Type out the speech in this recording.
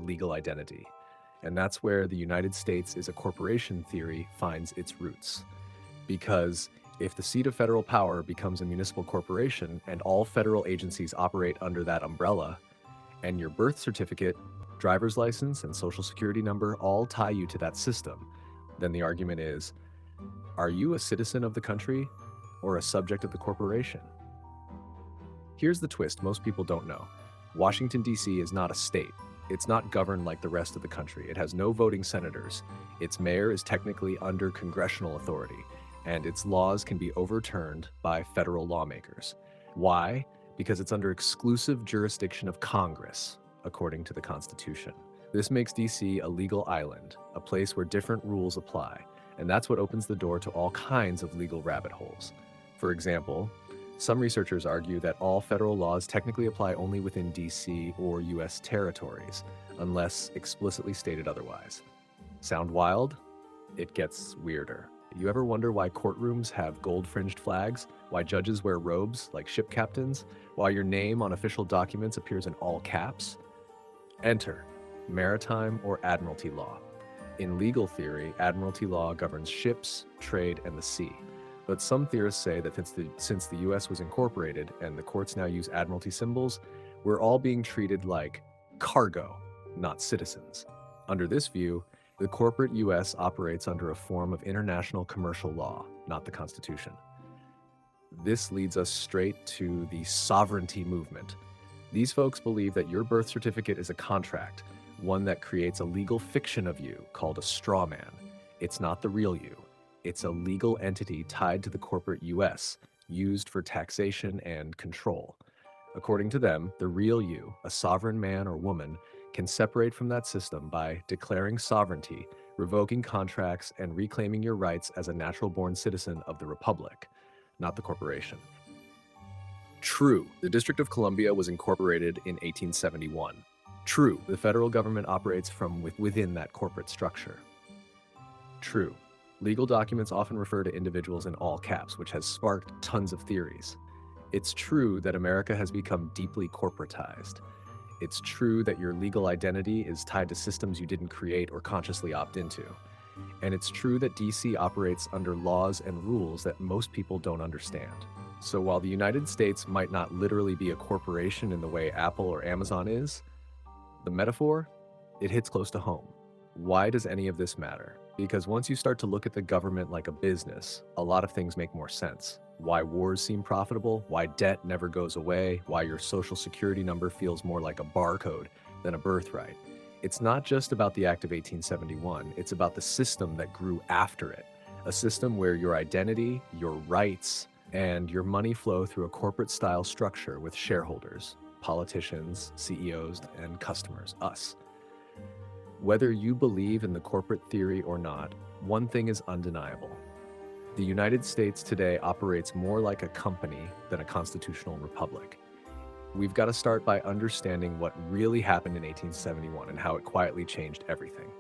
legal identity. And that's where the United States is a corporation theory finds its roots. Because if the seat of federal power becomes a municipal corporation and all federal agencies operate under that umbrella, and your birth certificate, driver's license, and social security number all tie you to that system, then the argument is, are you a citizen of the country or a subject of the corporation? Here's the twist most people don't know. Washington, D.C. is not a state. It's not governed like the rest of the country. It has no voting senators. Its mayor is technically under congressional authority, and its laws can be overturned by federal lawmakers. Why? Because it's under exclusive jurisdiction of Congress, according to the Constitution. This makes D.C. a legal island, a place where different rules apply, and that's what opens the door to all kinds of legal rabbit holes. For example, some researchers argue that all federal laws technically apply only within D.C. or U.S. territories, unless explicitly stated otherwise. Sound wild? It gets weirder. You ever wonder why courtrooms have gold-fringed flags? Why judges wear robes like ship captains? Why your name on official documents appears in all caps? Enter maritime or admiralty law. In legal theory, admiralty law governs ships, trade, and the sea. But some theorists say that since the US was incorporated and the courts now use admiralty symbols, we're all being treated like cargo, not citizens. Under this view, the corporate US operates under a form of international commercial law, not the Constitution. This leads us straight to the sovereignty movement. These folks believe that your birth certificate is a contract, one that creates a legal fiction of you called a straw man. It's not the real you. It's a legal entity tied to the corporate US, used for taxation and control. According to them, the real you, a sovereign man or woman, can separate from that system by declaring sovereignty, revoking contracts, and reclaiming your rights as a natural-born citizen of the Republic, not the corporation. True, the District of Columbia was incorporated in 1871. True, the federal government operates from within that corporate structure. True, legal documents often refer to individuals in all caps, which has sparked tons of theories. It's true that America has become deeply corporatized. It's true that your legal identity is tied to systems you didn't create or consciously opt into. And it's true that DC operates under laws and rules that most people don't understand. So while the United States might not literally be a corporation in the way Apple or Amazon is, the metaphor, it hits close to home. Why does any of this matter? Because once you start to look at the government like a business, a lot of things make more sense. Why wars seem profitable, why debt never goes away, why your social security number feels more like a barcode than a birthright. It's not just about the Act of 1871, it's about the system that grew after it. A system where your identity, your rights, and your money flow through a corporate-style structure with shareholders, politicians, CEOs, and customers, us. Whether you believe in the corporate theory or not, one thing is undeniable. The United States today operates more like a company than a constitutional republic. We've got to start by understanding what really happened in 1871 and how it quietly changed everything.